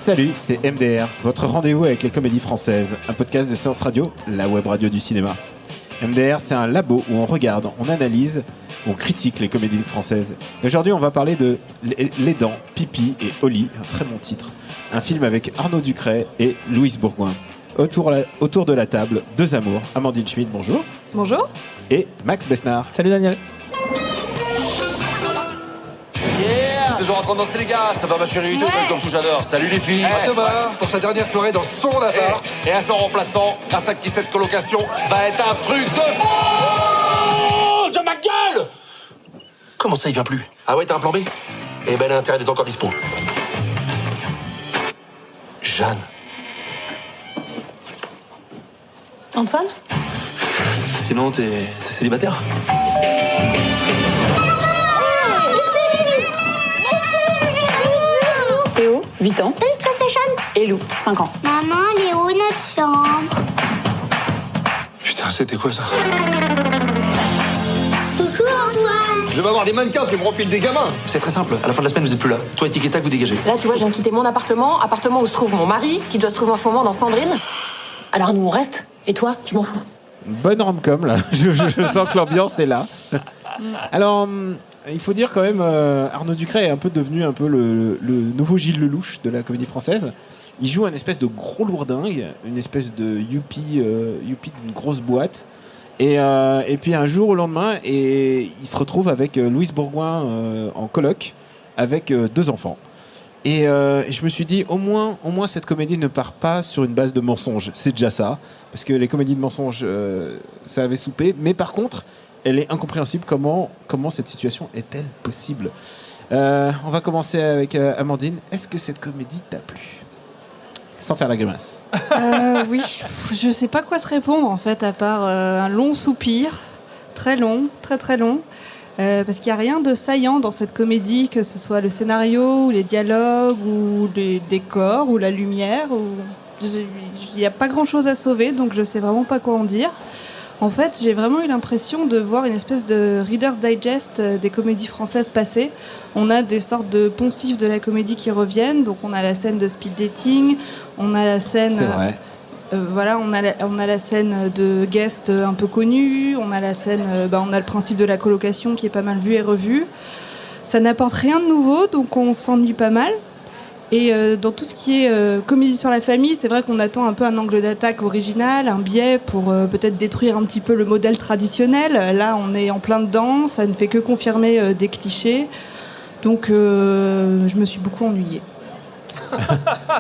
Salut, c'est MDR, votre rendez-vous avec les comédies françaises, un podcast de Séance Radio, la web radio du cinéma. MDR, c'est un labo où on regarde, on analyse, on critique les comédies françaises. Et aujourd'hui, on va parler de Les Dents, Pipi et Oli, un très bon titre. Un film avec Arnaud Ducret et Louise Bourgoin. Autour de la table, deux amours. Amandine Schmidt, bonjour. Bonjour. Et Max Besnard. Salut Daniel. C'est genre en train de danser les gars, ça va ma chérie, ouais. Comme tout j'adore. Salut les filles. Thomas, pour sa dernière soirée dans son appart. Et à son remplaçant, grâce à qui cette colocation va être un truc de fou de ma gueule. Comment ça il vient plus? Ah ouais, t'as un plan B? Eh ben l'intérêt est encore dispo. Jeanne. Antoine? Sinon t'es célibataire? Théo, 8 ans. Une PlayStation. Et Lou, 5 ans. Maman, elle est où notre chambre? Putain, c'était quoi ça? Coucou Antoine. Je vais avoir des mannequins, tu me refiles des gamins. C'est très simple, à la fin de la semaine vous êtes plus là. Toi et Tic et Tac, vous dégagez. Là, tu vois, je viens de quitter mon appartement où se trouve mon mari, qui doit se trouver en ce moment dans Sandrine. Alors nous, on reste. Et toi, je m'en fous. Bonne rom-com, là. Je sens que l'ambiance est là. Alors, il faut dire quand même, Arnaud Ducret est un peu devenu le nouveau Gilles Lelouch de la comédie française. Il joue un espèce de gros lourdingue, une espèce de youpi d'une grosse boîte. Et puis un jour au lendemain, il se retrouve avec Louise Bourgoin en coloc, avec deux enfants. Et je me suis dit, au moins cette comédie ne part pas sur une base de mensonges. C'est déjà ça, parce que les comédies de mensonges, ça avait soupé. Mais par contre, elle est incompréhensible. Comment cette situation est-elle possible? On va commencer avec Amandine. Est-ce que cette comédie t'a plu? Sans faire la grimace. Oui, je sais pas quoi te répondre en fait, à part un long soupir, très long, très très long. Parce qu'il n'y a rien de saillant dans cette comédie, que ce soit le scénario, ou les dialogues, ou les décors, ou la lumière. Il n'y a pas grand-chose à sauver, donc je ne sais vraiment pas quoi en dire. En fait, j'ai vraiment eu l'impression de voir une espèce de Reader's Digest des comédies françaises passées. On a des sortes de poncifs de la comédie qui reviennent. Donc on a la scène de speed dating, on a la scène... C'est vrai. On a la scène de guest un peu connu, on a la scène, on a le principe de la colocation qui est pas mal vu et revu. Ça n'apporte rien de nouveau, donc on s'ennuie pas mal. Et dans tout ce qui est comédie sur la famille, c'est vrai qu'on attend un peu un angle d'attaque original, un biais pour peut-être détruire un petit peu le modèle traditionnel. Là, on est en plein dedans, ça ne fait que confirmer des clichés. Donc, je me suis beaucoup ennuyée.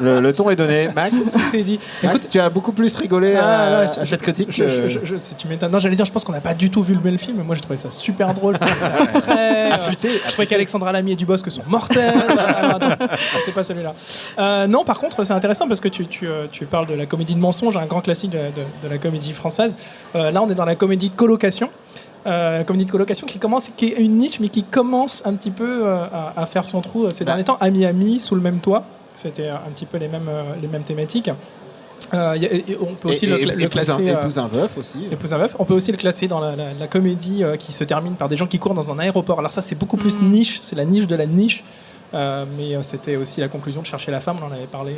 Le ton est donné. Max, Tout est dit. Max, Écoute, tu as beaucoup plus rigolé à cette critique. tu m'étonnes. Non, j'allais dire, je pense qu'on n'a pas du tout vu le film, mais moi j'ai trouvé ça super drôle. Je trouvais ça très affûté. Je trouvais qu'Alexandra Lamy et Dubosc sont mortels. C'est pas celui-là. Non, par contre, c'est intéressant parce que tu parles de la comédie de mensonge, un grand classique de la comédie française. Là, on est dans la comédie de colocation. Comédie de colocation qui est une niche, mais qui commence un petit peu à faire son trou ces derniers temps. Ami, sous le même toit. C'était un petit peu les mêmes thématiques. On peut aussi le classer. Épouse un veuf aussi. Épouse un veuf. On peut aussi le classer dans la comédie qui se termine par des gens qui courent dans un aéroport. Alors ça, c'est beaucoup plus niche. C'est la niche de la niche. Mais c'était aussi la conclusion de Chercher la femme. On en avait parlé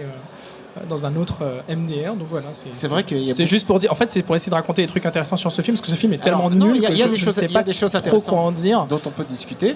dans un autre MDR. Donc voilà, c'est vrai qu'il y a c'était juste pour dire. En fait, c'est pour essayer de raconter des trucs intéressants sur ce film, parce que ce film est tellement nul. Il y a que des je choses, sais pas des choses trop intéressantes quoi en dire. dont on peut discuter.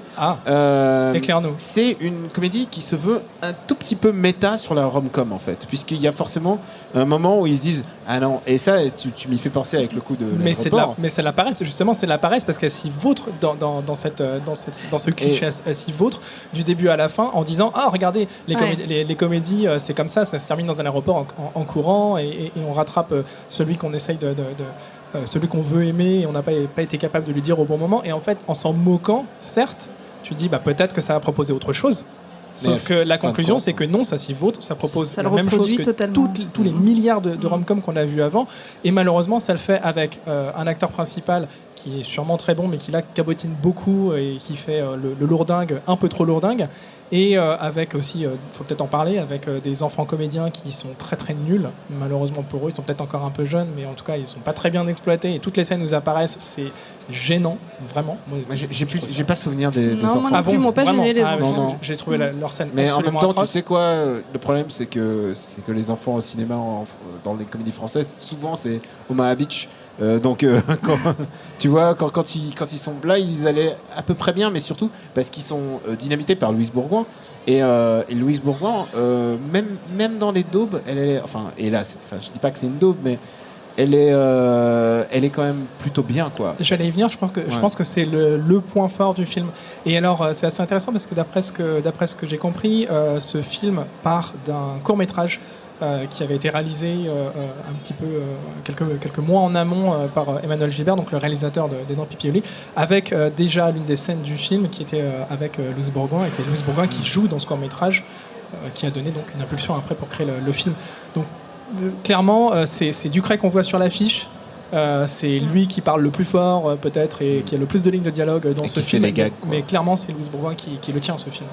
Éclaire-nous. C'est une comédie qui se veut un tout petit peu méta sur la rom-com en fait, puisqu'il y a forcément un moment où ils se disent ah non, et ça tu m'y fais penser avec le coup de l'aéroport. Mais c'est la paresse, justement, c'est la paresse parce qu'elle s'y vautre dans ce cliché, elle s'y vautre du début à la fin en disant ah regardez les comédies c'est comme ça se termine dans un aéroport en courant et on rattrape celui qu'on essaye celui qu'on veut aimer et on n'a pas été capable de lui dire au bon moment, et en fait en s'en moquant, certes tu te dis peut-être que ça va proposer autre chose. Sauf que la conclusion, c'est que non, ça s'y vautre, ça propose la même chose que tous les milliards de rom-com qu'on a vu avant. Et malheureusement, ça le fait avec un acteur principal qui est sûrement très bon, mais qui là cabotine beaucoup et qui fait le lourdingue, un peu trop lourdingue. Et avec aussi, faut peut-être en parler, avec des enfants comédiens qui sont très très nuls, malheureusement pour eux. Ils sont peut-être encore un peu jeunes, mais en tout cas, ils sont pas très bien exploités. Et toutes les scènes où ils apparaissent, c'est gênants, vraiment. Moi, j'ai pas souvenir des Non, enfants. moi non plus, ils m'ont pas gêné, les enfants. Non. J'ai trouvé leur scène Mais en absolument même temps, atroce. tu sais quoi, le problème c'est que les enfants au cinéma, dans les comédies françaises, souvent c'est Omaha Beach. Donc, tu vois, quand ils sont là, ils allaient à peu près bien, mais surtout parce qu'ils sont dynamités par Louise Bourgoin. Et Louise Bourgoin, même dans les daubes, elle est, je dis pas que c'est une daube, mais elle est quand même plutôt bien, quoi. J'allais y venir, je pense que c'est le point fort du film. Et alors, c'est assez intéressant parce que d'après ce que j'ai compris, ce film part d'un court-métrage qui avait été réalisé un petit peu quelques mois en amont par Emmanuel Gilbert, donc le réalisateur des Dents Pipioli, avec déjà l'une des scènes du film qui était avec Louise Bourgoin, et c'est Louise Bourgoin qui joue dans ce court-métrage qui a donné donc une impulsion après pour créer le film. Donc clairement, c'est Ducret qu'on voit sur l'affiche. C'est lui qui parle le plus fort, peut-être, et qui a le plus de lignes de dialogue dans ce film. Mais clairement, c'est Louise Bourgoin qui le tient, ce film.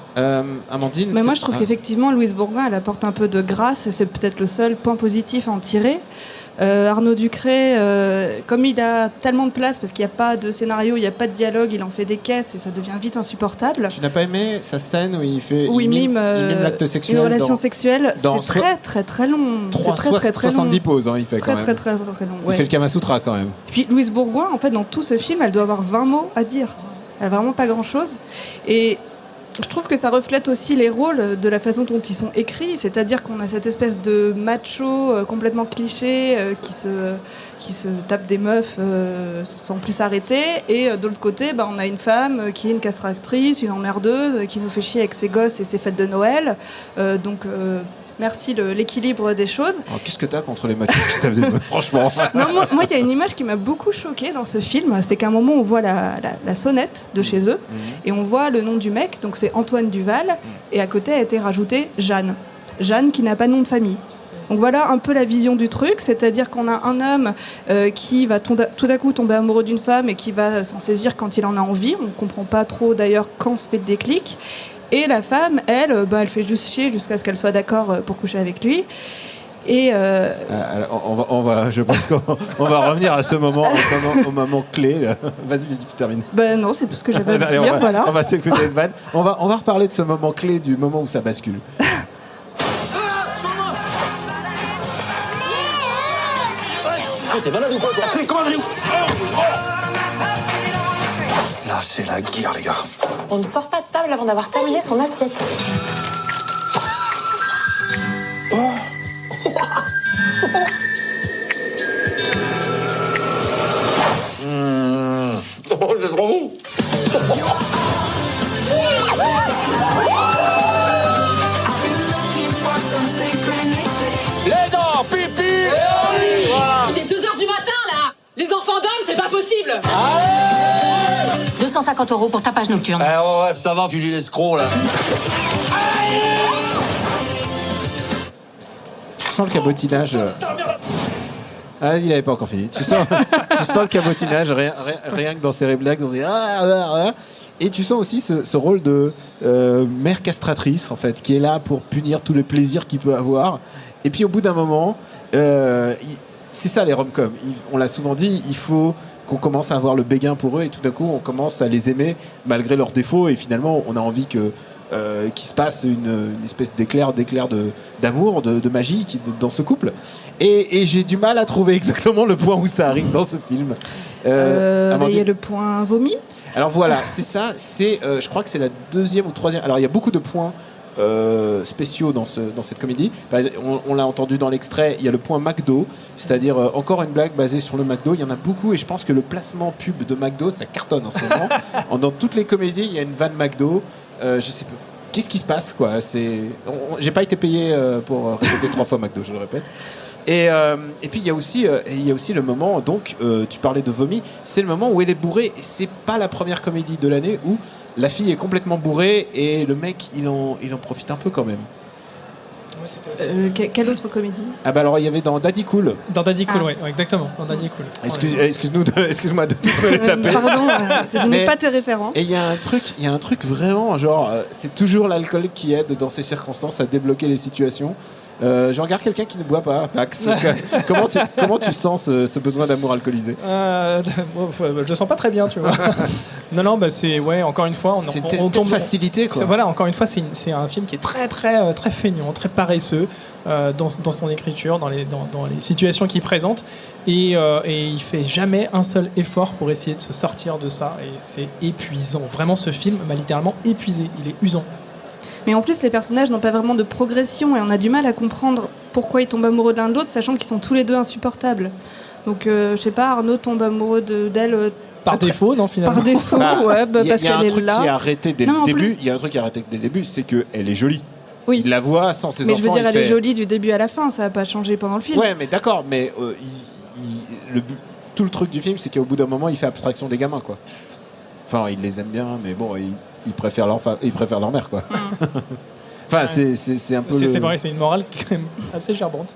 Amandine, mais moi, je trouve qu'effectivement, Louise Bourgoin, elle apporte un peu de grâce, et c'est peut-être le seul point positif à en tirer. Arnaud Ducret, comme il a tellement de place, parce qu'il n'y a pas de scénario, il n'y a pas de dialogue, il en fait des caisses et ça devient vite insupportable. Tu n'as pas aimé sa scène où il mime l'acte sexuel, une relation sexuelle? C'est très long. 70 pauses, hein, il fait quand même. Très long. Ouais. Il fait le Kama Sutra quand même. Puis Louise Bourgoin, en fait, dans tout ce film, elle doit avoir 20 mots à dire. Elle n'a vraiment pas grand-chose. Et je trouve que ça reflète aussi les rôles de la façon dont ils sont écrits, c'est-à-dire qu'on a cette espèce de macho complètement cliché qui se tape des meufs sans plus s'arrêter, et de l'autre côté, on a une femme qui est une castratrice, une emmerdeuse, qui nous fait chier avec ses gosses et ses fêtes de Noël. Merci l'équilibre des choses. Alors, qu'est-ce que t'as contre les machos qui se tapent des meufs, franchement? Non, moi, il y a une image qui m'a beaucoup choquée dans ce film. C'est qu'à un moment, on voit la sonnette de chez eux et on voit le nom du mec. Donc, c'est Antoine Duval. Et à côté a été rajouté Jeanne. Jeanne qui n'a pas de nom de famille. Donc voilà un peu la vision du truc, c'est-à-dire qu'on a un homme qui va tout d'un coup tomber amoureux d'une femme et qui va s'en saisir quand il en a envie. On ne comprend pas trop d'ailleurs quand se fait le déclic. Et la femme, elle fait juste chier jusqu'à ce qu'elle soit d'accord pour coucher avec lui. Et je pense qu'on va revenir à ce moment, au moment clé. Là. Vas-y, termine. Non, c'est tout ce que j'avais à dire. Voilà. On va s'écouter une vanne. On va reparler de ce moment clé, du moment où ça bascule. T'es malade ou quoi, toi? Comment allez-vous? Là, c'est la guerre, les gars. On ne sort pas de table avant d'avoir terminé son assiette. Oh, c'est trop bon. Les dents, pipi. Voilà. Il est 2h du matin, là. Les enfants dorment, c'est pas possible. Allez 250 € pour tapage nocturne. Ouais, ça va, tu dis l'escroc, là. Tu sens le cabotinage. Il avait pas encore fini. Tu sens le cabotinage, rien que dans ses blagues, dans ses... Et tu sens aussi ce rôle de mère castratrice, en fait, qui est là pour punir tous les plaisirs qu'il peut avoir. Et puis au bout d'un moment, c'est ça les rom-coms. On l'a souvent dit, il faut qu'on commence à avoir le béguin pour eux, et tout d'un coup on commence à les aimer malgré leurs défauts, et finalement on a envie qu'il se passe une espèce d'éclair d'amour, de magie dans ce couple. Et j'ai du mal à trouver exactement le point où ça arrive dans ce film. Il y a le point vomi. Alors voilà, c'est ça. Je crois que c'est la deuxième ou troisième. Alors il y a beaucoup de points spéciaux dans cette comédie. On l'a entendu dans l'extrait, il y a le point McDo, c'est-à-dire encore une blague basée sur le McDo. Il y en a beaucoup, et je pense que le placement pub de McDo, ça cartonne en ce moment. Dans toutes les comédies, il y a une vanne McDo. Je sais pas. Qu'est-ce qui se passe, quoi? J'ai pas été payé pour répéter 3 fois McDo, je le répète. Et puis il y a aussi le moment, donc tu parlais de vomi, c'est le moment où elle est bourrée, et c'est pas la première comédie de l'année où la fille est complètement bourrée et le mec il en profite un peu quand même. Quelle autre comédie? Alors il y avait dans Daddy Cool. Dans Daddy Cool, ouais, exactement, dans Daddy Cool. Excuse-moi de me taper. Pardon, je n'ai pas tes références. Et il y a un truc vraiment genre, c'est toujours l'alcool qui aide dans ces circonstances à débloquer les situations. Je regarde quelqu'un qui ne boit pas, Max. Comment tu sens ce besoin d'amour alcoolisé? Je le sens pas très bien, tu vois. non, bah c'est encore une fois, on tombe facilité, quoi. Voilà, encore une fois, c'est un film qui est très très très feignant, très paresseux dans son écriture, dans les situations qu'il présente, et il fait jamais un seul effort pour essayer de se sortir de ça, et c'est épuisant. Vraiment, ce film m'a littéralement épuisé. Il est usant. Mais en plus, les personnages n'ont pas vraiment de progression et on a du mal à comprendre pourquoi ils tombent amoureux de l'un de l'autre, sachant qu'ils sont tous les deux insupportables. Donc, je sais pas, Arnaud tombe amoureux d'elle. Par défaut, non, finalement. Par défaut, ouais, parce qu'elle est là. Il y a un truc qui est arrêté dès le début. Il y a un truc qui est arrêté dès le début, c'est qu'elle est jolie. Oui. Il la voit sans ses enfants. Mais je veux dire, elle est jolie du début à la fin, ça n'a pas changé pendant le film. Ouais, mais d'accord, mais tout le truc du film, c'est qu'au bout d'un moment, il fait abstraction des gamins, quoi. Enfin, il les aime bien, mais bon, ils préfèrent leur mère, quoi. Enfin, c'est un peu. C'est vrai, c'est une morale qui est quand même assez gerbante.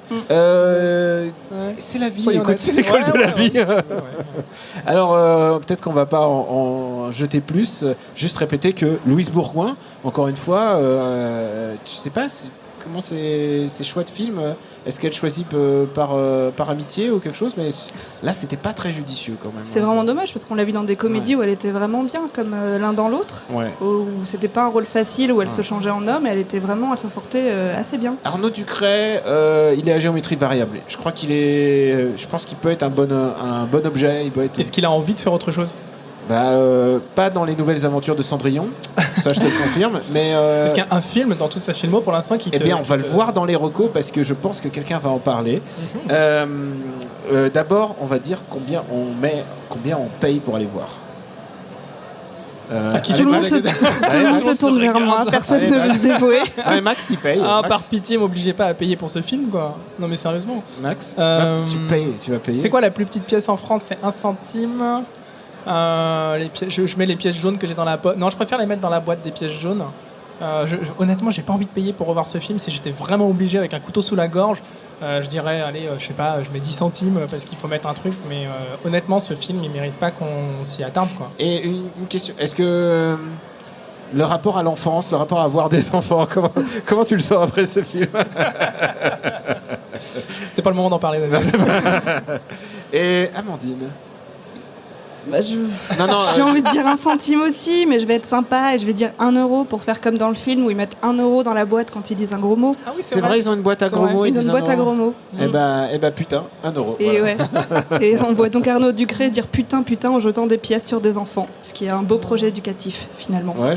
C'est la vie, écoute, c'est l'école de la vie. Alors, peut-être qu'on va pas en jeter plus. Juste répéter que Louise Bourgoin, encore une fois, je sais pas comment ces choix de films. Est-ce qu'elle choisit par amitié ou quelque chose? Mais là, c'était pas très judicieux quand même. C'est vraiment dommage parce qu'on l'a vu dans des comédies où elle était vraiment bien, comme L'un dans l'autre, où c'était pas un rôle facile, où elle se changeait en homme, et elle s'en sortait assez bien. Arnaud Ducret, il est à géométrie variable. Je crois je pense qu'il peut être un bon objet. Est-ce qu'il a envie de faire autre chose? Pas dans les nouvelles aventures de Cendrillon, ça je te le confirme. Mais est-ce qu'il y a un film dans toute sa filmo pour l'instant qui on va le voir dans les recos parce que je pense que quelqu'un va en parler. D'abord, on va dire combien on paye pour aller voir. Tout le monde se tourne vers moi, personne ne veut se dévouer. Ouais, Max, il paye. Max. Par pitié, m'obligez pas à payer pour ce film, quoi. Non, mais sérieusement. Max, tu vas payer. C'est quoi la plus petite pièce en France? C'est 1 centime. Je mets les pièces jaunes que j'ai dans la boîte. Non, je préfère les mettre dans la boîte des pièces jaunes. Honnêtement, j'ai pas envie de payer pour revoir ce film. Si j'étais vraiment obligé avec un couteau sous la gorge, je dirais, allez, je sais pas, je mets 10 centimes parce qu'il faut mettre un truc. Mais honnêtement, ce film, il mérite pas qu'on s'y attarde, quoi. Et une question, est-ce que le rapport à l'enfance, le rapport à avoir des enfants, comment tu le sens après ce film? C'est pas le moment d'en parler, d'ailleurs. Et Amandine? J'ai envie de dire 1 centime aussi, mais je vais être sympa et je vais dire 1 euro pour faire comme dans le film où ils mettent 1 euro dans la boîte quand ils disent un gros mot. Ah oui, c'est vrai, ils ont une boîte à gros mots. Ils ont une boîte à gros mots. Eh ben putain, 1 euro. Et voilà. Et on voit donc Arnaud Ducret dire putain en jetant des pièces sur des enfants, ce qui est un beau projet éducatif finalement. Ouais,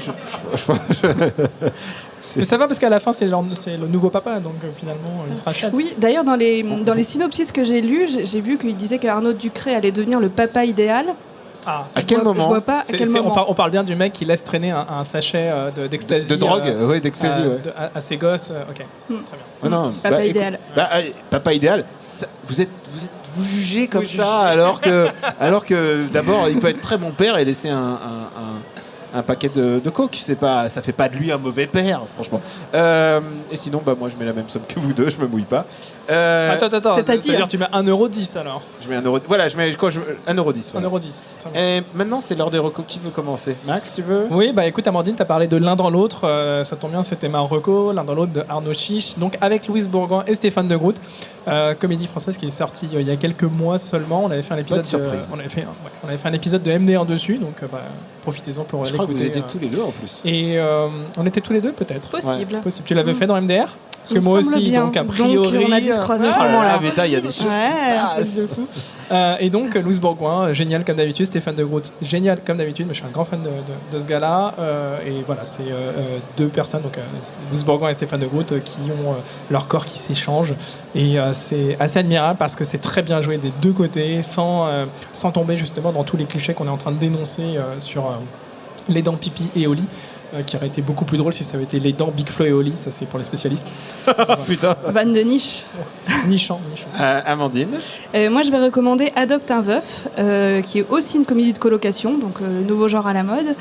Mais ça va parce qu'à la fin c'est le nouveau papa, donc finalement il se rachète. Oui, d'ailleurs dans les synopsis que j'ai lus, j'ai vu qu'il disait qu'Arnaud Ducret allait devenir le papa idéal. À quel moment? Je vois pas à quel moment. On parle bien du mec qui laisse traîner un sachet d'ecstasy. De drogue, d'ecstasy, à ses gosses. Ok, très bien. Non, papa idéal. Papa idéal. Vous jugez comme ça alors que d'abord il peut être très bon père et laisser un paquet de coke, ça fait pas de lui un mauvais père, franchement. Et sinon, moi je mets la même somme que vous deux, je me mouille pas. Attends, c'est-à-dire tu mets 1,10€ alors? Je mets 1 euro. Voilà, je mets quoi? 1,10€. Voilà. 1,10€. Et maintenant, c'est l'heure des recos. Qui veut commencer? Max, tu veux? Oui, écoute, Amandine, t'as parlé de L'un dans l'autre. Ça tombe bien, c'était ma reco, L'un dans l'autre de Arnaud Chiche. Donc avec Louise Bourgoin et Stéphane de Groot, comédie française qui est sortie il y a quelques mois seulement. On avait fait un épisode. On avait fait un épisode de MD1 dessus, donc profitez-en pour l'écouter. Je crois que vous étiez tous les deux en plus. Et on était tous les deux peut-être. Possible. Ouais. Tu l'avais fait dans MDR? Parce que moi aussi, bien. donc a priori. Donc, on a dû se croiser à ce moment-là. Il y a des choses qui se passent. Et donc, Louise Bourgoin, génial comme d'habitude. Stéphane de Groot, génial comme d'habitude. Mais je suis un grand fan de ce gars-là. Et voilà, c'est 2 personnes, donc Louise Bourgoin et Stéphane de Groot, qui ont leur corps qui s'échange. Et c'est assez admirable parce que c'est très bien joué des deux côtés, sans tomber justement dans tous les clichés qu'on est en train de dénoncer sur les dents pipi et Oli. Qui aurait été beaucoup plus drôle si ça avait été les dents Big Flo et Oli, ça c'est pour les spécialistes. Putain. Vanne de niche. Nichant. Amandine. Moi je vais recommander Adopte un veuf, qui est aussi une comédie de colocation, donc le nouveau genre à la mode.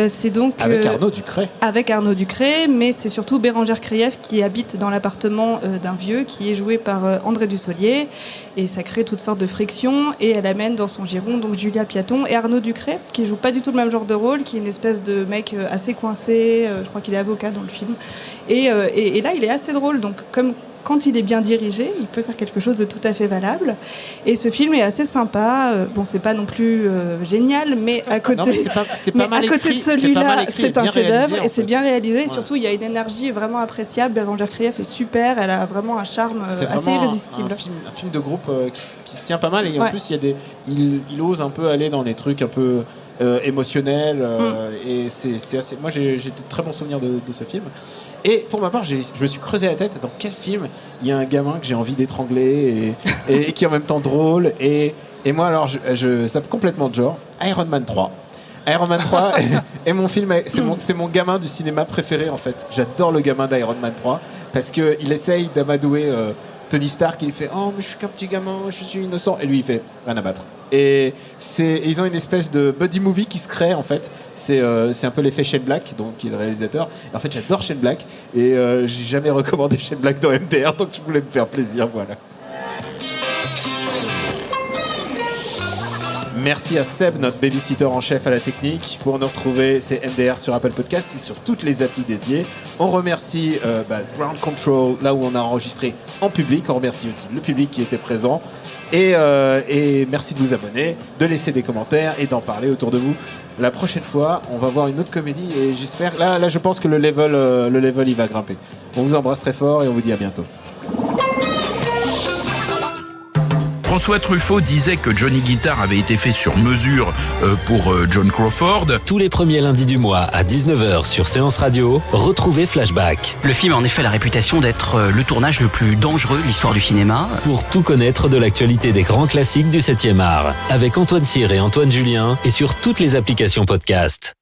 C'est donc avec Arnaud Ducret. Avec Arnaud Ducret, mais c'est surtout Bérangère Krief qui habite dans l'appartement d'un vieux qui est joué par André Dussolier, et ça crée toutes sortes de frictions, et elle amène dans son giron donc Julia Piaton et Arnaud Ducret qui joue pas du tout le même genre de rôle, qui est une espèce de mec assez coincé, je crois qu'il est avocat dans le film, et là il est assez drôle, donc comme quand il est bien dirigé, il peut faire quelque chose de tout à fait valable. Et ce film est assez sympa. Bon, c'est pas non plus génial, mais à côté, à côté de celui-là, c'est un chef-d'œuvre et c'est bien réalisé. Et surtout, il y a une énergie vraiment appréciable. Bérangère Krief est super. Elle a vraiment un charme assez irrésistible. Un film de groupe qui se tient pas mal. Et en plus, il ose un peu aller dans des trucs un peu émotionnels. Et c'est assez. Moi, j'ai de très bons souvenirs de ce film. Et pour ma part, je me suis creusé la tête dans quel film il y a un gamin que j'ai envie d'étrangler et qui est en même temps drôle. Et moi, alors, je sape complètement de genre. Iron Man 3. Iron Man 3 est mon film, c'est mon gamin du cinéma préféré en fait. J'adore le gamin d'Iron Man 3 parce qu'il essaye d'amadouer Tony Stark. Il fait « Oh, mais je suis qu'un petit gamin, je suis innocent. » Et lui, il fait « Rien à battre. » Et ils ont une espèce de buddy movie qui se crée en fait. C'est un peu l'effet Shane Black, donc qui est le réalisateur. Et en fait, j'adore Shane Black et j'ai jamais recommandé Shane Black dans MDR, donc je voulais me faire plaisir, voilà. Merci à Seb, notre babysitter en chef à la technique. Pour nous retrouver, c'est MDR sur Apple Podcasts et sur toutes les applis dédiées. On remercie Ground Control, là où on a enregistré en public. On remercie aussi le public qui était présent. Et merci de vous abonner, de laisser des commentaires et d'en parler autour de vous. La prochaine fois, on va voir une autre comédie et j'espère... Là, je pense que le level, il va grimper. On vous embrasse très fort et on vous dit à bientôt. François Truffaut disait que Johnny Guitar avait été fait sur mesure pour John Crawford. Tous les premiers lundis du mois à 19h sur Séance Radio, retrouvez Flashback. Le film a en effet la réputation d'être le tournage le plus dangereux de l'histoire du cinéma. Pour tout connaître de l'actualité des grands classiques du 7e art. Avec Antoine Cyr et Antoine Julien et sur toutes les applications podcast.